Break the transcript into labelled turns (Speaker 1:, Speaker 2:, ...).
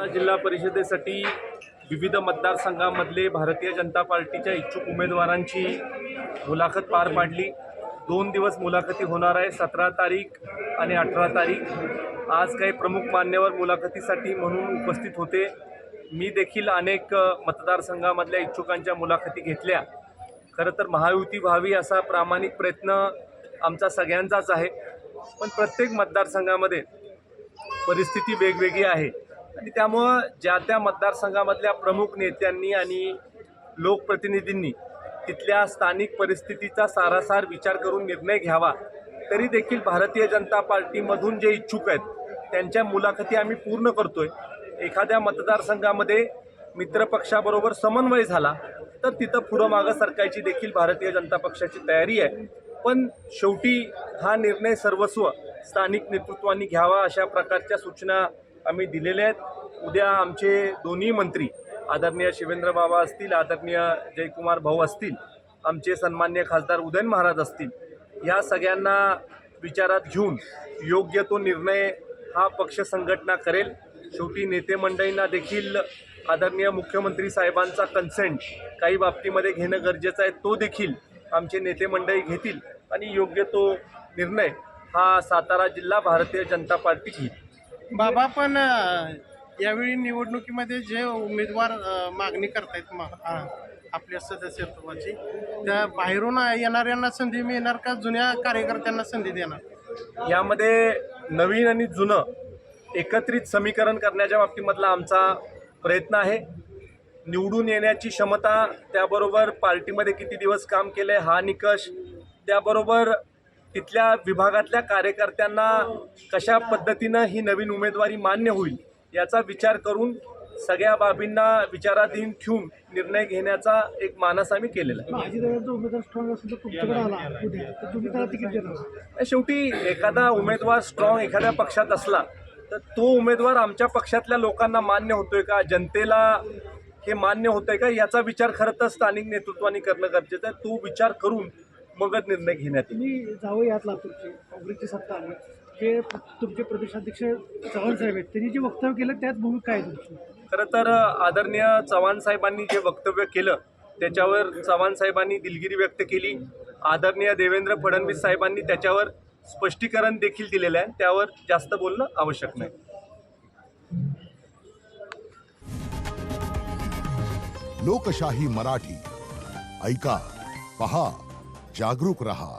Speaker 1: जिल्हा परिषदेसाठी विविध मतदारसंघांमधले भारतीय जनता पार्टीच्या इच्छुक उमेदवारांची मुलाखत पार पाडली। 2 दिवस मुलाखती होणार आहे, 17 तारीख आणि 18 तारीख। आज काही प्रमुख मान्यवर मुलाखतीसाठी म्हणून उपस्थित होते। मी देखील अनेक मतदारसंघामधल्या इच्छुकांच्या मुलाखती घेतल्या। खरं तर महायुती व्हावी असा प्रामाणिक प्रयत्न आमचा सगळ्यांचाच आहे, पण प्रत्येक मतदारसंघामध्ये परिस्थिती वेगवेगळी आहे आणि त्यामुळे ज्या त्या मतदारसंघामधल्या प्रमुख नेत्यांनी आणि लोकप्रतिनिधींनी तिथल्या स्थानिक परिस्थितीचा सारासार विचार करून निर्णय घ्यावा। तरी देखील भारतीय जनता पार्टीमधून जे इच्छुक आहेत त्यांच्या मुलाखती आम्ही पूर्ण करतोय। एखाद्या मतदारसंघामध्ये मित्रपक्षाबरोबर समन्वय झाला तर तिथं पुढं मागं सरकायची देखील भारतीय जनता पक्षाची तयारी आहे, पण शेवटी हा निर्णय सर्वस्व स्थानिक नेतृत्वांनी घ्यावा अशा प्रकारच्या सूचना आम्ही दिलेल्या आहेत। उद्या आमचे दोन्ही मंत्री आदरणीय शिवेंद्र बाबा असतील, आदरणीय जयकुमार भाऊ असतील, आमचे सन्मान्य खासदार उदयन महाराज असतील, ह्या सगळ्यांना विचारात घेऊन योग्य तो निर्णय हा पक्ष संघटना करेल। शेवटी नेते मंडळींना देखील आदरणीय मुख्यमंत्री साहेबांचा कन्सेंट काही बाबतीमध्ये घेणं गरजेचं आहे, तो देखील आमचे नेते मंडळी घेतील आणि योग्य तो निर्णय हा सातारा जिल्हा भारतीय जनता पार्टी घेईल।
Speaker 2: बाबा, पण यावेळी निवडणुकीमध्ये जे उमेदवार मागणी करतायत आपल्या सदस्यत्वाची, त्या बाहेरून येणाऱ्यांना संधी मिळणार का जुन्या कार्यकर्त्यांना संधी देणार?
Speaker 1: यामध्ये नवीन आणि जुनं एकत्रित समीकरण करण्याच्या बाबतीमधला आमचा प्रयत्न आहे। निवडून येण्याची क्षमता, त्याबरोबर पार्टीमध्ये किती दिवस काम केलं आहे हा निकष, त्याबरोबर तिथल्या विभागातल्या कार्यकर्त्यांना कशा पद्धतीनं ही नवीन उमेदवारी मान्य होईल याचा विचार करून सगळ्या बाबींना विचारात ठेवून निर्णय घेण्याचा एक मानस आम्ही केलेला आहे। शेवटी एखादा उमेदवार स्ट्रॉंग एखाद्या पक्षात असला तर तो उमेदवार आमच्या पक्षातल्या लोकांना मान्य होतोय का, जनतेला हे मान्य होतंय का, याचा विचार खरं तर स्थानिक नेतृत्वाने करणं गरजेचं आहे। तो विचार करून मगच निर्णय घेण्यात येईल।
Speaker 3: तुम्ही जावं यात लातूरची काँग्रेसची सत्ता आली, जे तुमचे प्रदेशाध्यक्ष चव्हाण साहेब आहेत त्यांनी जे वक्तव्य केलं त्यात भूमिका काय तुमची?
Speaker 1: खरं तर आदरणीय चव्हाण साहेबांनी जे वक्तव्य केलं त्याच्यावर चव्हाण साहेबांनी दिलगिरी व्यक्त केली। आदरणीय देवेंद्र फडणवीस साहेबांनी त्याच्यावर स्पष्टीकरण देखील दिलेलं आहे, त्यावर जास्त बोलणं आवश्यक नाही।
Speaker 4: लोकशाही मराठी ऐका, पहा, जागरूक रहा।